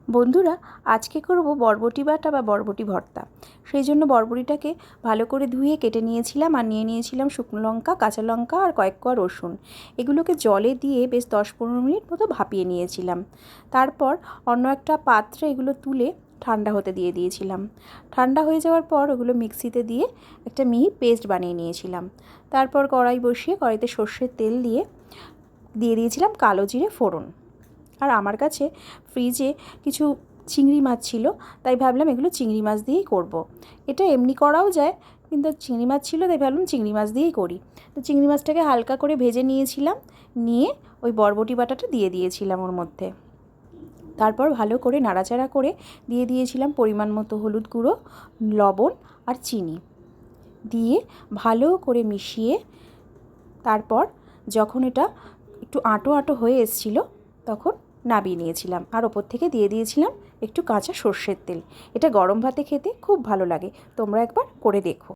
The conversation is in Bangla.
বন্ধুরা, আজকে করব বরবটি বাটা বা বরবটি ভর্তা। সেই জন্য বরবটিটাকে ভালো করে ধুয়ে কেটে নিয়েছিলাম আর নিয়ে নিয়েছিলাম শুকনো লঙ্কা, কাঁচা লঙ্কা আর কয়েক কোয়া রসুন। এগুলোকে জলে দিয়ে বেশ 10-15 মিনিট মতো ভাপিয়ে নিয়েছিলাম। তারপর অন্য একটা পাত্রে এগুলো তুলে ঠান্ডা হতে দিয়ে দিয়েছিলাম। ঠান্ডা হয়ে যাওয়ার পর ওগুলো মিক্সিতে দিয়ে একটা মিহি পেস্ট বানিয়ে নিয়েছিলাম। তারপর কড়াই বসিয়ে কড়াইতে সর্ষের তেল দিয়ে দিয়েছিলাম কালো জিরে ফোড়ন। আর আমার কাছে ফ্রিজে কিছু চিংড়ি মাছ ছিল, তাই ভাবলাম এগুলো চিংড়ি মাছ দিয়েই করব। এটা এমনি করাও যায়, কিন্তু চিংড়ি মাছ ছিল তাই ভাবলাম চিংড়ি মাছ দিয়েই করি। তো চিংড়ি মাছটাকে হালকা করে ভেজে নিয়েছিলাম, নিয়ে ওই বরবটি বাটাটা দিয়ে দিয়েছিলাম ওর মধ্যে। তারপর ভালো করে নাড়াচাড়া করে দিয়ে দিয়েছিলাম পরিমাণ মতো হলুদ গুঁড়ো, লবণ আর চিনি দিয়ে ভালো করে মিশিয়ে তারপর যখন এটা একটু আঁটো আঁটো হয়ে এসেছিলো তখন নামিয়ে নিয়েছিলাম আর ওপর থেকে দিয়ে দিয়েছিলাম একটু কাঁচা সর্ষের তেল। এটা গরম ভাতে খেতে খুব ভালো লাগে, তোমরা একবার করে দেখো।